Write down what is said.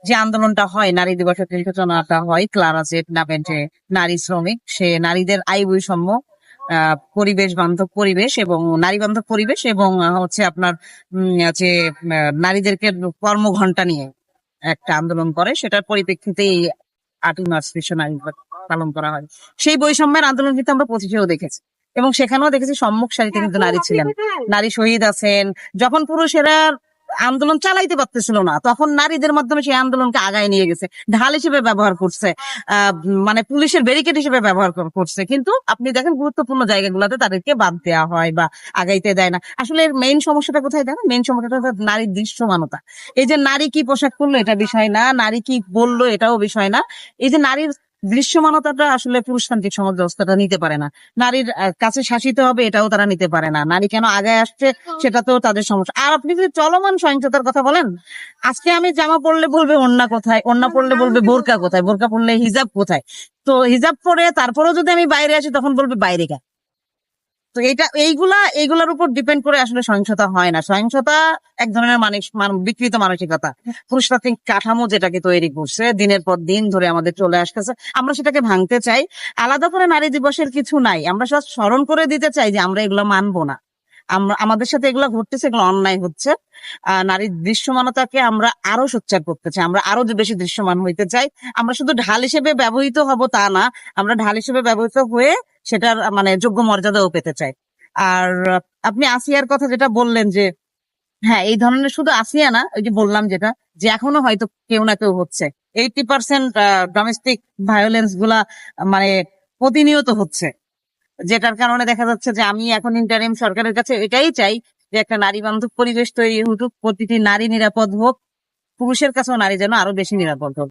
যে আন্দোলনটা হয়, নারী দিবসের যে সূচনাটা হয়, ক্লারা জেড নামে যে নারী শ্রমিক, সে নারীদের আয় বৈষম্য, পরিবেশ বান্ধব পরিবেশ এবং নারী বান্ধব পরিবেশ এবং হচ্ছে আপনার যে নারীদেরকে কর্মঘণ্টা নিয়ে একটা আন্দোলন করে, সেটার পরিপ্রেক্ষিতে এই 8ই মার্চ বিশ্ব নারী দিবস পালন করা হয়। সেই বৈষম্যের আন্দোলন কিন্তু আমরা 25-এও দেখেছি এবং সেখানেও দেখেছি সম্মুখ সারিতে কিন্তু নারী ছিলেন, নারী শহীদ আছেন। যখন পুরুষেরা আন্দোলন চালাইতে পারতেছিল না, তখন নারীদের মাধ্যমে সেই আন্দোলনকে আগায় নিয়ে গেছে, ঢাল হিসেবে ব্যবহার করছে, মানে পুলিশের ব্যারিকেড হিসেবে ব্যবহার করছে। কিন্তু আপনি দেখেন গুরুত্বপূর্ণ জায়গাগুলোতে তাদেরকে বাদ দেওয়া হয় বা আগাইতে দেয় না। আসলে মেইন সমস্যাটা কোথায় দেয় না, মেইন সমস্যাটা হচ্ছে নারীর দৃশ্যমানতা। এই যে নারী কি পোশাক পরলো এটা বিষয় না, নারী কি বললো এটাও বিষয় না, এই যে নারীর দৃশ্যমানতাটা আসলে পুরুষতান্ত্রিক সমাজ ব্যবস্থাটা নিতে পারে না। নারীর কাছে শাসিত হবে এটাও তারা নিতে পারে না, নারী কেন আগায় আসছে সেটাতেও তাদের সমস্যা। আর আপনি যদি চলমান সহিংসতার কথা বলেন, আজকে আমি জামা পরলে বলবে ওড়না কোথায়, ওড়না পরলে বলবে বোরকা কোথায়, বোরকা পরলে হিজাব কোথায়। তো হিজাব পরে তারপরেও যদি আমি বাইরে আসি তখন বলবে বাইরে কেন। তো এইগুলার উপর ডিপেন্ড করে আসলে সহিংসতা হয় না। সহিংসতা এক ধরনের বিকৃত মানসিকতা, পুরুষতান্ত্রিক কাঠামো যেটাকে তৈরি করছে দিনের পর দিন ধরে আমাদের চলে আসতেছে, আমরা সেটাকে ভাঙতে চাই। আলাদা করে নারী দিবসের কিছু নাই, আমরা সব স্মরণ করে দিতে চাই যে আমরা এগুলো মানবো না, আমাদের সাথে এগুলো ঘটতেছে, এগুলো অন্যায় হচ্ছে। নারীর দৃশ্যমানতাকে আমরা আরো সোচ্চার করতে চাই, আমরা আরো বেশি দৃশ্যমান হইতে চাই। আমরা শুধু ঢাল হিসেবে ব্যবহৃত হব তা না, আমরা ঢাল হিসেবে ব্যবহৃত হয়ে সেটার মানে যোগ্য মর্যাদাও পেতে চাই। আর আপনি আসিয়ার কথা যেটা বললেন যে হ্যাঁ, এই ধরনের শুধু আসিয়া না, ওই যে বললাম যেটা, যে এখনো হয়তো কেউ না কেউ হচ্ছে। 80% ডোমেস্টিক ভায়োলেন্স গুলা মানে প্রতিনিয়ত হচ্ছে, যেটার কারণে দেখা যাচ্ছে যে আমি এখন ইন্টারিম সরকারের কাছে এটাই চাই যে একটা নারী বান্ধব পরিবেশ তৈরি হোক, প্রতিটি নারী নিরাপদ হোক, পুরুষের কাছেও নারী যেন আরো বেশি নিরাপদ হোক।